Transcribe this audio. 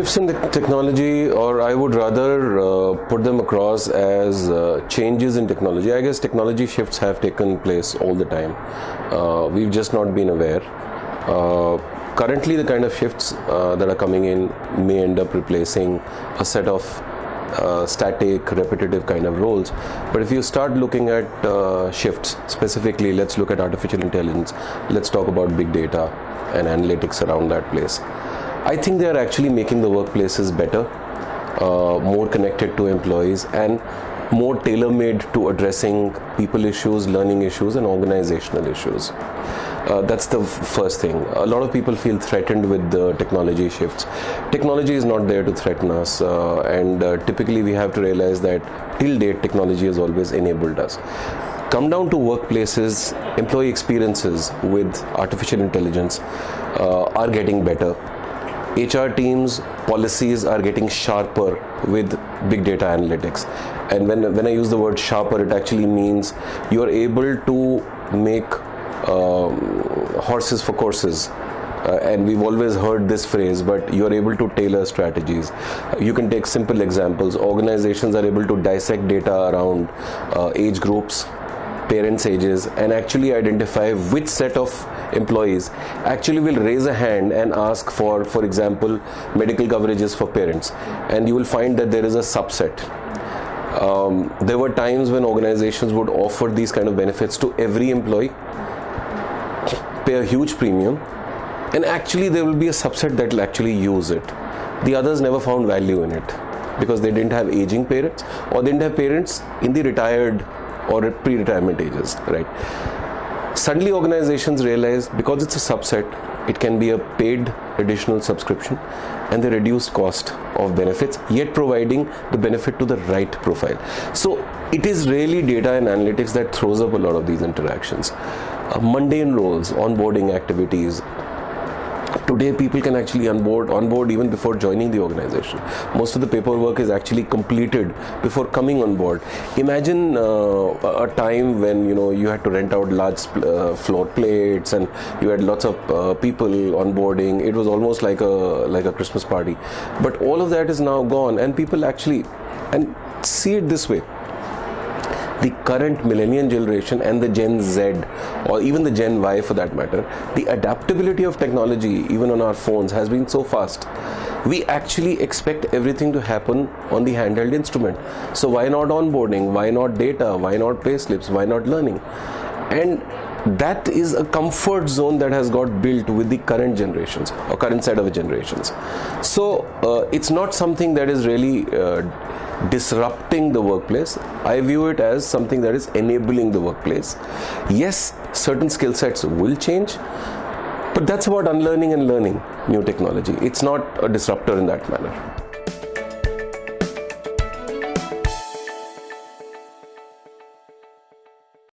Shifts in the technology, or I would rather put them across as changes in technology. I guess technology shifts have taken place all the time. We've just not been aware. Currently, the kind of shifts that are coming in may end up replacing a set of static, repetitive kind of roles. But if you start looking at shifts, specifically, let's look at artificial intelligence, let's talk about big data and analytics around that place. I think they are actually making the workplaces better, more connected to employees, and more tailor-made to addressing people issues, learning issues, and organizational issues. That's the first thing. A lot of people feel threatened with the technology shifts. Technology is not there to threaten us, and typically we have to realize that till date technology has always enabled us. Come down to workplaces, employee experiences with artificial intelligence are getting better. HR teams, policies are getting sharper with big data analytics. And when I use the word sharper, it actually means you're able to make horses for courses. And we've always heard this phrase, but you're able to tailor strategies. You can take simple examples. Organizations are able to dissect data around age groups, parents' ages, and actually identify which set of employees actually will raise a hand and ask for example, medical coverages for parents. And you will find that there is a subset. There were times when organizations would offer these kind of benefits to every employee, pay a huge premium, and actually there will be a subset that will actually use it. The others never found value in it because they didn't have aging parents, or they didn't have parents in the retired or at pre-retirement ages, right? Suddenly organizations realize because it's a subset, it can be a paid additional subscription and the reduced cost of benefits, yet providing the benefit to the right profile. So it is really data and analytics that throws up a lot of these interactions. Mundane roles, onboarding activities. Today people can actually onboard even before joining the organization. Most of the paperwork is actually completed before coming on board. Imagine a time when you had to rent out large floor plates and you had lots of people onboarding. It was almost like a Christmas party. But all of that is now gone, and people actually, and see it this way. The current millennial generation and the Gen Z, or even the Gen Y for that matter, the adaptability of technology, even on our phones, has been so fast. We actually expect everything to happen on the handheld instrument. So why not onboarding? Why not data? Why not payslips? Why not learning? And that is a comfort zone that has got built with the current generations or current set of generations. So it's not something that is really disrupting the workplace. I view it as something that is enabling the workplace. Yes, certain skill sets will change, but that's about unlearning and learning new technology. It's not a disruptor in that manner.